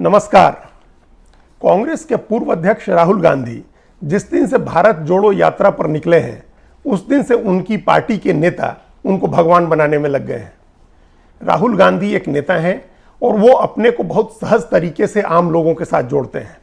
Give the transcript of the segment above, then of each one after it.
नमस्कार। कांग्रेस के पूर्व अध्यक्ष राहुल गांधी जिस दिन से भारत जोड़ो यात्रा पर निकले हैं, उस दिन से उनकी पार्टी के नेता उनको भगवान बनाने में लग गए हैं। राहुल गांधी एक नेता हैं और वो अपने को बहुत सहज तरीके से आम लोगों के साथ जोड़ते हैं।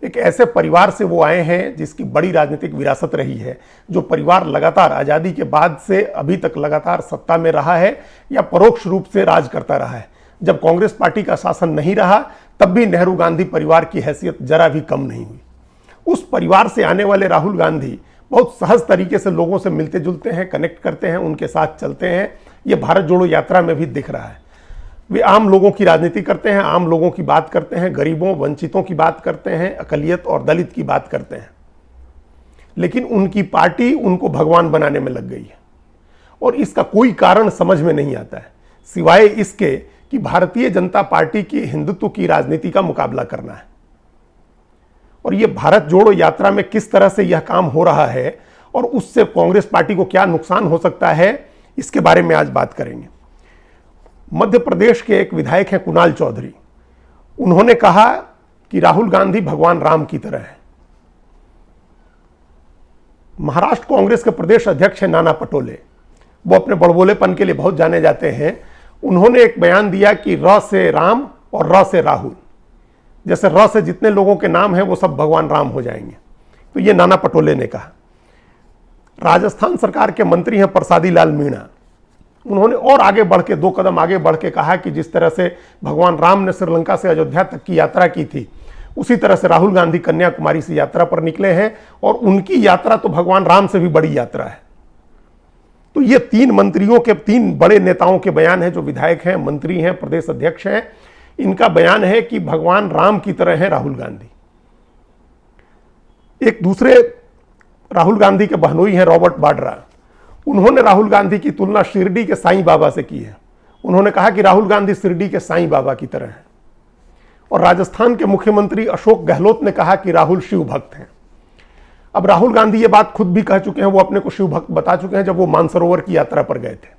एक ऐसे परिवार से वो आए हैं जिसकी बड़ी राजनीतिक विरासत रही है, जो परिवार लगातार आज़ादी के बाद से अभी तक लगातार सत्ता में रहा है या परोक्ष रूप से राज करता रहा है। जब कांग्रेस पार्टी का शासन नहीं रहा, तब भी नेहरू गांधी परिवार की हैसियत जरा भी कम नहीं हुई। उस परिवार से आने वाले राहुल गांधी बहुत सहज तरीके से लोगों से मिलते जुलते हैं, कनेक्ट करते हैं, उनके साथ चलते हैं। ये भारत जोड़ो यात्रा में भी दिख रहा है। वे आम लोगों की राजनीति करते हैं, आम लोगों की बात करते हैं, गरीबों वंचितों की बात करते हैं, अकलियत और दलित की बात करते हैं। लेकिन उनकी पार्टी उनको भगवान बनाने में लग गई है और इसका कोई कारण समझ में नहीं आता है, सिवाय इसके कि भारतीय जनता पार्टी की हिंदुत्व की राजनीति का मुकाबला करना है। और यह भारत जोड़ो यात्रा में किस तरह से यह काम हो रहा है और उससे कांग्रेस पार्टी को क्या नुकसान हो सकता है, इसके बारे में आज बात करेंगे। मध्य प्रदेश के एक विधायक हैं कुणाल चौधरी। उन्होंने कहा कि राहुल गांधी भगवान राम की तरह है। महाराष्ट्र कांग्रेस के प्रदेश अध्यक्ष हैं नाना पटोले। वो अपने बड़बोलेपन के लिए बहुत जाने जाते हैं। उन्होंने एक बयान दिया कि र से राम और र से राहुल, जैसे र से जितने लोगों के नाम हैं वो सब भगवान राम हो जाएंगे। तो ये नाना पटोले ने कहा। राजस्थान सरकार के मंत्री हैं प्रसादी लाल मीणा। उन्होंने और आगे बढ़ के 2 कदम आगे बढ़ के कहा कि जिस तरह से भगवान राम ने श्रीलंका से अयोध्या तक की यात्रा की थी, उसी तरह से राहुल गांधी कन्याकुमारी से यात्रा पर निकले हैं और उनकी यात्रा तो भगवान राम से भी बड़ी यात्रा है। तो ये 3 मंत्रियों के, 3 बड़े नेताओं के बयान हैं, जो विधायक हैं, मंत्री हैं, प्रदेश अध्यक्ष हैं। इनका बयान है कि भगवान राम की तरह है राहुल गांधी। एक दूसरे राहुल गांधी के बहनोई हैं रॉबर्ट वाड्रा। उन्होंने राहुल गांधी की तुलना शिरडी के साईं बाबा से की है। उन्होंने कहा कि राहुल गांधी शिरडी के साईं बाबा की तरह है। और राजस्थान के मुख्यमंत्री अशोक गहलोत ने कहा कि राहुल शिव भक्त हैं। अब राहुल गांधी ये बात खुद भी कह चुके हैं, वो अपने को शिव भक्त बता चुके हैं जब वो मानसरोवर की यात्रा पर गए थे।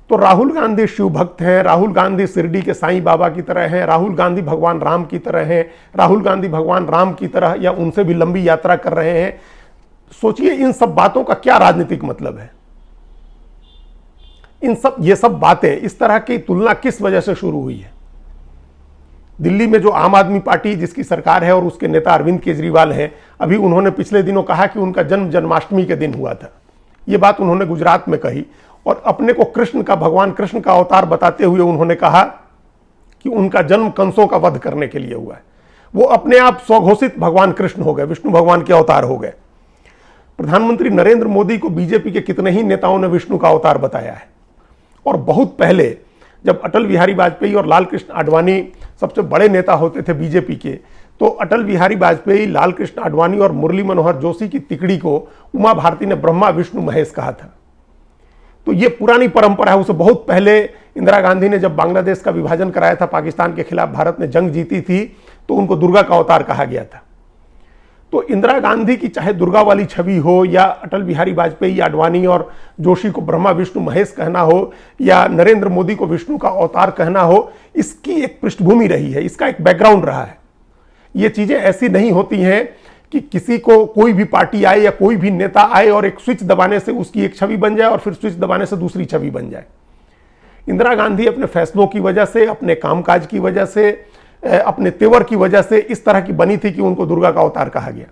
तो राहुल गांधी शिव भक्त हैं, राहुल गांधी शिरडी के साईं बाबा की तरह हैं, राहुल गांधी भगवान राम की तरह हैं, राहुल गांधी भगवान राम की तरह या उनसे भी लंबी यात्रा कर रहे हैं। सोचिए इन सब बातों का क्या राजनीतिक मतलब है। ये सब बातें, इस तरह की तुलना किस वजह से शुरू हुई है। दिल्ली में जो आम आदमी पार्टी जिसकी सरकार है और उसके नेता अरविंद केजरीवाल हैं, अभी उन्होंने पिछले दिनों कहा कि उनका जन्म जन्माष्टमी के दिन हुआ था। ये बात उन्होंने गुजरात में कही और अपने को कृष्ण का, भगवान कृष्ण का अवतार बताते हुए उन्होंने कहा कि उनका जन्म कंसों का वध करने के लिए हुआ है। वो अपने आप स्वघोषित भगवान कृष्ण हो गए, विष्णु भगवान के अवतार हो गए। प्रधानमंत्री नरेंद्र मोदी को बीजेपी के कितने ही नेताओं ने विष्णु का अवतार बताया है। और बहुत पहले जब अटल बिहारी वाजपेयी और लाल कृष्ण आडवाणी सबसे बड़े नेता होते थे बीजेपी के, तो अटल बिहारी वाजपेयी, लाल कृष्ण आडवाणी और मुरली मनोहर जोशी की तिकड़ी को उमा भारती ने ब्रह्मा विष्णु महेश कहा था। तो ये पुरानी परंपरा है। उसे बहुत पहले इंदिरा गांधी ने जब बांग्लादेश का विभाजन कराया था, पाकिस्तान के खिलाफ भारत ने जंग जीती थी, तो उनको दुर्गा का अवतार कहा गया था। तो इंदिरा गांधी की चाहे दुर्गा वाली छवि हो या अटल बिहारी वाजपेयी, आडवाणी और जोशी को ब्रह्मा विष्णु महेश कहना हो या नरेंद्र मोदी को विष्णु का अवतार कहना हो, इसकी एक पृष्ठभूमि रही है, इसका एक बैकग्राउंड रहा है। ये चीजें ऐसी नहीं होती हैं कि किसी को, कोई भी पार्टी आए या कोई भी नेता आए और एक स्विच दबाने से उसकी एक छवि बन जाए और फिर स्विच दबाने से दूसरी छवि बन जाए। इंदिरा गांधी अपने फैसलों की वजह से, अपने कामकाज की वजह से, अपने तेवर की वजह से इस तरह की बनी थी कि उनको दुर्गा का अवतार कहा गया।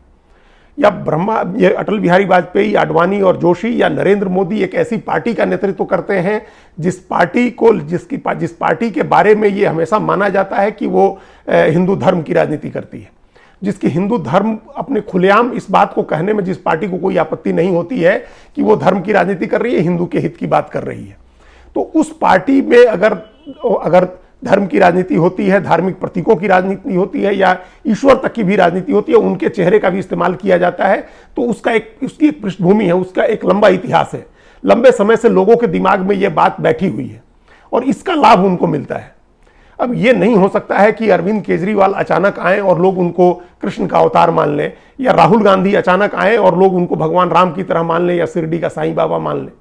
या ब्रह्मा, ये अटल बिहारी वाजपेयी, आडवाणी और जोशी या नरेंद्र मोदी एक ऐसी पार्टी का नेतृत्व करते हैं जिस पार्टी के बारे में ये हमेशा माना जाता है कि वो हिंदू धर्म की राजनीति करती है, जिसकी हिंदू धर्म अपने खुलेआम इस बात को कहने में जिस पार्टी को कोई आपत्ति नहीं होती है कि वो धर्म की राजनीति कर रही है, हिंदू के हित की बात कर रही है। तो उस पार्टी में अगर धर्म की राजनीति होती है, धार्मिक प्रतीकों की राजनीति होती है या ईश्वर तक की भी राजनीति होती है, उनके चेहरे का भी इस्तेमाल किया जाता है, तो उसकी एक पृष्ठभूमि है, उसका एक लंबा इतिहास है। लंबे समय से लोगों के दिमाग में यह बात बैठी हुई है और इसका लाभ उनको मिलता है। अब यह नहीं हो सकता है कि अरविंद केजरीवाल अचानक आए और लोग उनको कृष्ण का अवतार मान लें, या राहुल गांधी अचानक आए और लोग उनको भगवान राम की तरह मान लें या शिरडी का साईं बाबा मान लें।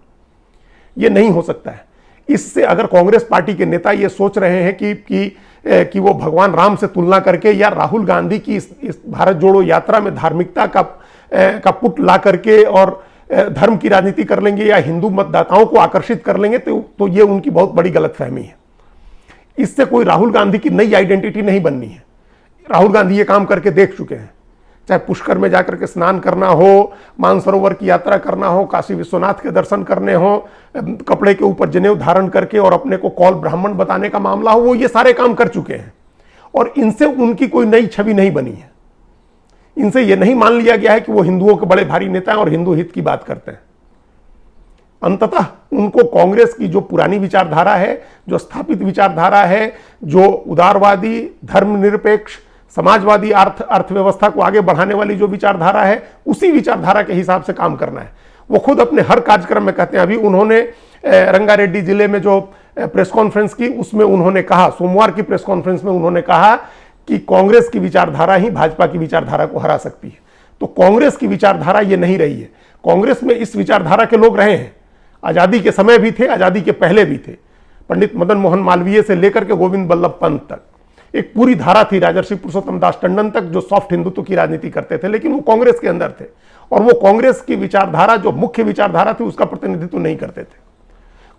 यह नहीं हो सकता है। इससे अगर कांग्रेस पार्टी के नेता ये सोच रहे हैं कि कि वो भगवान राम से तुलना करके या राहुल गांधी की इस भारत जोड़ो यात्रा में धार्मिकता का पुट ला करके और धर्म की राजनीति कर लेंगे या हिंदू मतदाताओं को आकर्षित कर लेंगे, तो ये उनकी बहुत बड़ी गलतफहमी है। इससे कोई राहुल गांधी की नई आइडेंटिटी नहीं बननी है। राहुल गांधी ये काम करके देख चुके हैं, चाहे पुष्कर में जाकर के स्नान करना हो, मानसरोवर की यात्रा करना हो, काशी विश्वनाथ के दर्शन करने हो, कपड़े के ऊपर जनेऊ धारण करके और अपने को कौल ब्राह्मण बताने का मामला हो, वो ये सारे काम कर चुके हैं और इनसे उनकी कोई नई छवि नहीं बनी है। इनसे ये नहीं मान लिया गया है कि वो हिंदुओं के बड़े भारी नेता हैं और हिंदू हित की बात करते हैं। अंततः उनको कांग्रेस की जो पुरानी विचारधारा है, जो स्थापित विचारधारा है, जो उदारवादी, धर्मनिरपेक्ष, समाजवादी अर्थव्यवस्था को आगे बढ़ाने वाली जो विचारधारा है, उसी विचारधारा के हिसाब से काम करना है। वो खुद अपने हर कार्यक्रम में कहते हैं। अभी उन्होंने रंगारेड्डी जिले में जो प्रेस कॉन्फ्रेंस की, उसमें उन्होंने कहा, सोमवार की प्रेस कॉन्फ्रेंस में उन्होंने कहा कि कांग्रेस की विचारधारा ही भाजपा की विचारधारा को हरा सकती है। तो कांग्रेस की विचारधारा ये नहीं रही है। कांग्रेस में इस विचारधारा के लोग रहे हैं, आजादी के समय भी थे, आजादी के पहले भी थे। पंडित मदन मोहन मालवीय से लेकर के गोविंद बल्लभ पंत तक एक पूरी धारा थी, राजर्षि पुरुषोत्तम दास टंडन तक, जो सॉफ्ट हिंदुत्व की राजनीति करते थे, लेकिन वो कांग्रेस के अंदर थे और वो कांग्रेस की विचारधारा, जो मुख्य विचारधारा थी, उसका प्रतिनिधित्व नहीं करते थे।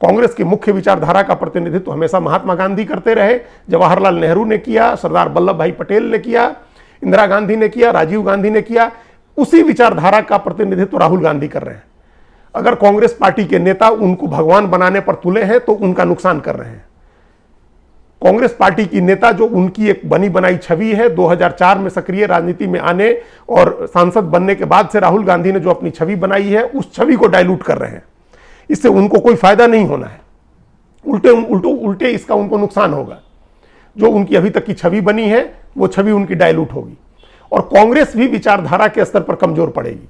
कांग्रेस की मुख्य विचारधारा का प्रतिनिधित्व हमेशा महात्मा गांधी करते रहे, जवाहरलाल नेहरू ने किया, सरदार वल्लभ भाई पटेल ने किया, इंदिरा गांधी ने किया, राजीव गांधी ने किया। उसी विचारधारा का प्रतिनिधित्व राहुल गांधी कर रहे हैं। अगर कांग्रेस पार्टी के नेता उनको भगवान बनाने पर तुले हैं तो उनका नुकसान कर रहे हैं। कांग्रेस पार्टी की नेता, जो उनकी एक बनी बनाई छवि है, 2004 में सक्रिय राजनीति में आने और सांसद बनने के बाद से राहुल गांधी ने जो अपनी छवि बनाई है, उस छवि को डाइल्यूट कर रहे हैं। इससे उनको कोई फायदा नहीं होना है, उल्टे इसका उनको नुकसान होगा। जो उनकी अभी तक की छवि बनी है, वो छवि उनकी डाइल्यूट होगी और कांग्रेस भी विचारधारा के स्तर पर कमजोर पड़ेगी।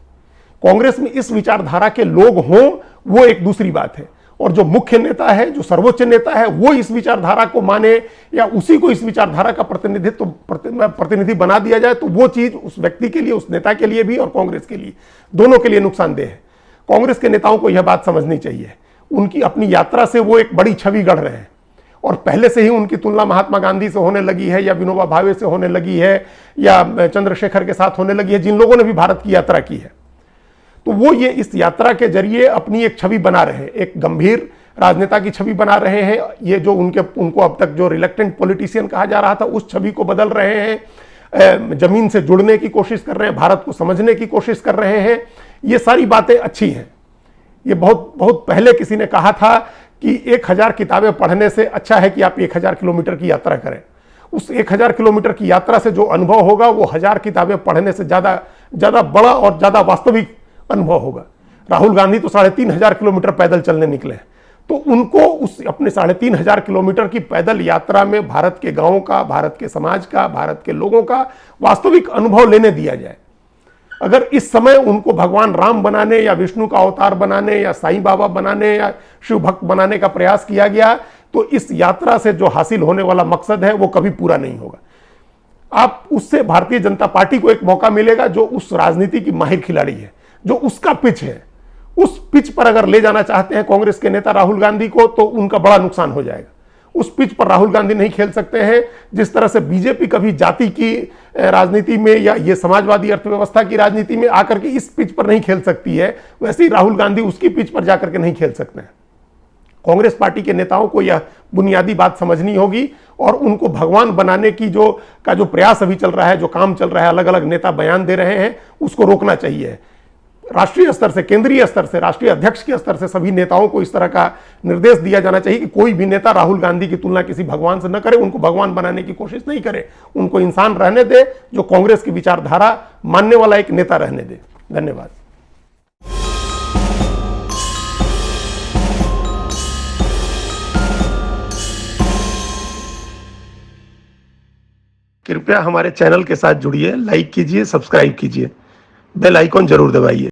कांग्रेस में इस विचारधारा के लोग हों, वो एक दूसरी बात है, और जो मुख्य नेता है, जो सर्वोच्च नेता है, वो इस विचारधारा को माने या उसी को इस विचारधारा का प्रतिनिधि बना दिया जाए, तो वो चीज उस व्यक्ति के लिए, उस नेता के लिए भी और कांग्रेस के लिए, दोनों के लिए नुकसानदेह है। कांग्रेस के नेताओं को यह बात समझनी चाहिए। उनकी अपनी यात्रा से वो एक बड़ी छवि गढ़ रहे हैं और पहले से ही उनकी तुलना महात्मा गांधी से होने लगी है या विनोबा भावे से होने लगी है या चंद्रशेखर के साथ होने लगी है, जिन लोगों ने भी भारत की यात्रा की है। तो वो ये इस यात्रा के जरिए अपनी एक छवि बना रहे हैं, एक गंभीर राजनेता की छवि बना रहे हैं। ये जो उनको अब तक जो रिलेक्टेंट पॉलिटिशियन कहा जा रहा था, उस छवि को बदल रहे हैं, जमीन से जुड़ने की कोशिश कर रहे हैं, भारत को समझने की कोशिश कर रहे हैं। ये सारी बातें अच्छी हैं। ये बहुत पहले किसी ने कहा था कि 1000 किताबें पढ़ने से अच्छा है कि आप 1000 किलोमीटर की यात्रा करें। उस 1000 किलोमीटर की यात्रा से जो अनुभव होगा, वो 1000 किताबें पढ़ने से ज्यादा बड़ा और ज्यादा वास्तविक अनुभव होगा। राहुल गांधी तो 3500 किलोमीटर पैदल चलने निकले, तो उनको उस अपने 3500 किलोमीटर की पैदल यात्रा में भारत के गांवों का, भारत के समाज का, भारत के लोगों का वास्तविक अनुभव लेने दिया जाए। अगर इस समय उनको भगवान राम बनाने या विष्णु का अवतार बनाने या साईं बाबा बनाने या शिव भक्त बनाने का प्रयास किया गया, तो इस यात्रा से जो हासिल होने वाला मकसद है, वो कभी पूरा नहीं होगा। आप उससे भारतीय जनता पार्टी को एक मौका मिलेगा, जो उस राजनीति की माहिर खिलाड़ी है, जो उसका पिच है, उस पिच पर अगर ले जाना चाहते हैं कांग्रेस के नेता राहुल गांधी को, तो उनका बड़ा नुकसान हो जाएगा। उस पिच पर राहुल गांधी नहीं खेल सकते हैं। जिस तरह से बीजेपी कभी जाति की राजनीति में या ये समाजवादी अर्थव्यवस्था की राजनीति में आकर के इस पिच पर नहीं खेल सकती है, वैसे ही राहुल गांधी उसकी पिच पर जाकर के नहीं खेल सकते हैं। कांग्रेस पार्टी के नेताओं को यह बुनियादी बात समझनी होगी और उनको भगवान बनाने की जो प्रयास अभी चल रहा है, जो काम चल रहा है, अलग अलग नेता बयान दे रहे हैं, उसको रोकना चाहिए। राष्ट्रीय स्तर से, केंद्रीय स्तर से, राष्ट्रीय अध्यक्ष के स्तर से सभी नेताओं को इस तरह का निर्देश दिया जाना चाहिए कि कोई भी नेता राहुल गांधी की तुलना किसी भगवान से न करे, उनको भगवान बनाने की कोशिश नहीं करे, उनको इंसान रहने दे, जो कांग्रेस की विचारधारा मानने वाला एक नेता रहने दे। धन्यवाद। कृपया हमारे चैनल के साथ जुड़िए, लाइक कीजिए, सब्सक्राइब कीजिए, बेल आइकॉन जरूर दबाइए।